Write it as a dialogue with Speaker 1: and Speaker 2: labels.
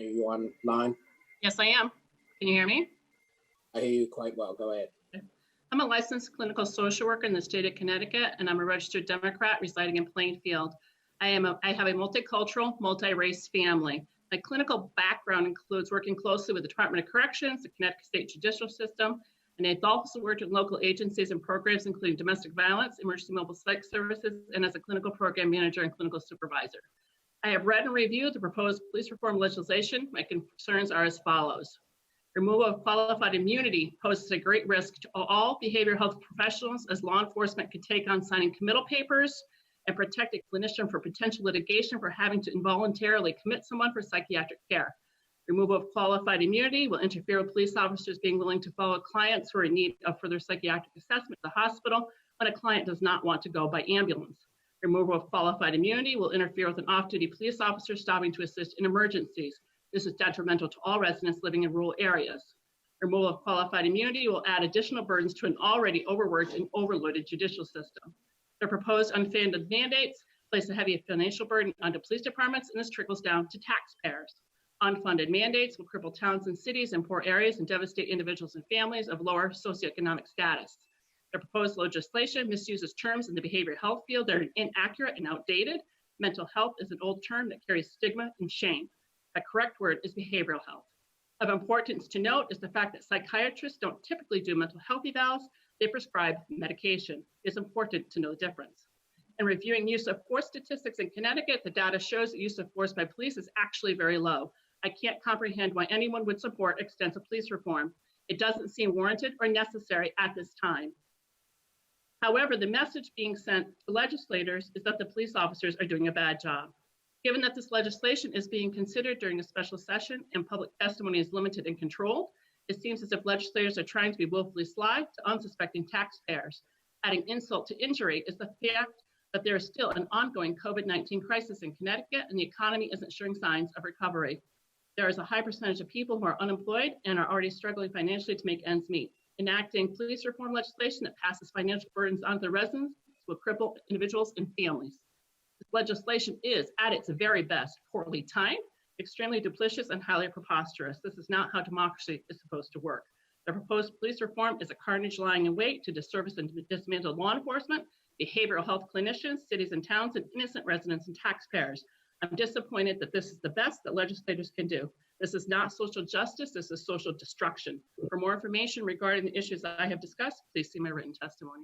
Speaker 1: you online?
Speaker 2: Yes, I am. Can you hear me?
Speaker 1: I hear you quite well. Go ahead.
Speaker 2: I'm a licensed clinical social worker in the state of Connecticut, and I'm a registered Democrat residing in Plainfield. I have a multicultural, multi-race family. My clinical background includes working closely with the Department of Corrections, the Connecticut State Judicial System, and I've also worked with local agencies and programs, including domestic violence, emergency mobile psych services, and as a clinical program manager and clinical supervisor. I have read and reviewed the proposed police reform legislation. My concerns are as follows. Removal of qualified immunity poses a great risk to all behavioral health professionals, as law enforcement could take on signing committal papers and protect a clinician for potential litigation for having to involuntarily commit someone for psychiatric care. Removal of qualified immunity will interfere with police officers being willing to follow clients who are in need of further psychiatric assessment at the hospital when a client does not want to go by ambulance. Removal of qualified immunity will interfere with an off-duty police officer stopping to assist in emergencies. This is detrimental to all residents living in rural areas. Removal of qualified immunity will add additional burdens to an already overworked and overloaded judicial system. The proposed unfunded mandates place a heavy financial burden onto police departments, and this trickles down to taxpayers. Unfunded mandates will cripple towns and cities in poor areas and devastate individuals and families of lower socioeconomic status. The proposed legislation misuses terms in the behavioral health field that are inaccurate and outdated. Mental health is an old term that carries stigma and shame. The correct word is behavioral health. Of importance to note is the fact that psychiatrists don't typically do mental health evals, they prescribe medication. It's important to know the difference. In reviewing use of force statistics in Connecticut, the data shows that use of force by police is actually very low. I can't comprehend why anyone would support extensive police reform. It doesn't seem warranted or necessary at this time. However, the message being sent to legislators is that the police officers are doing a bad job. Given that this legislation is being considered during a special session and public testimony is limited and controlled, it seems as if legislators are trying to be willfully sly to unsuspecting taxpayers. Adding insult to injury is the fact that there is still an ongoing COVID-19 crisis in Connecticut and the economy isn't showing signs of recovery. There is a high percentage of people who are unemployed and are already struggling financially to make ends meet. Enacting police reform legislation that passes financial burdens onto the residents will cripple individuals and families. This legislation is, at its very best, poorly timed, extremely duplicitous, and highly preposterous. This is not how democracy is supposed to work. The proposed police reform is a carnage lying in wait to disservice and dismantle law enforcement, behavioral health clinicians, cities and towns, and innocent residents and taxpayers. I'm disappointed that this is the best that legislators can do. This is not social justice, this is social destruction. For more information regarding the issues I have discussed, please see my written testimony.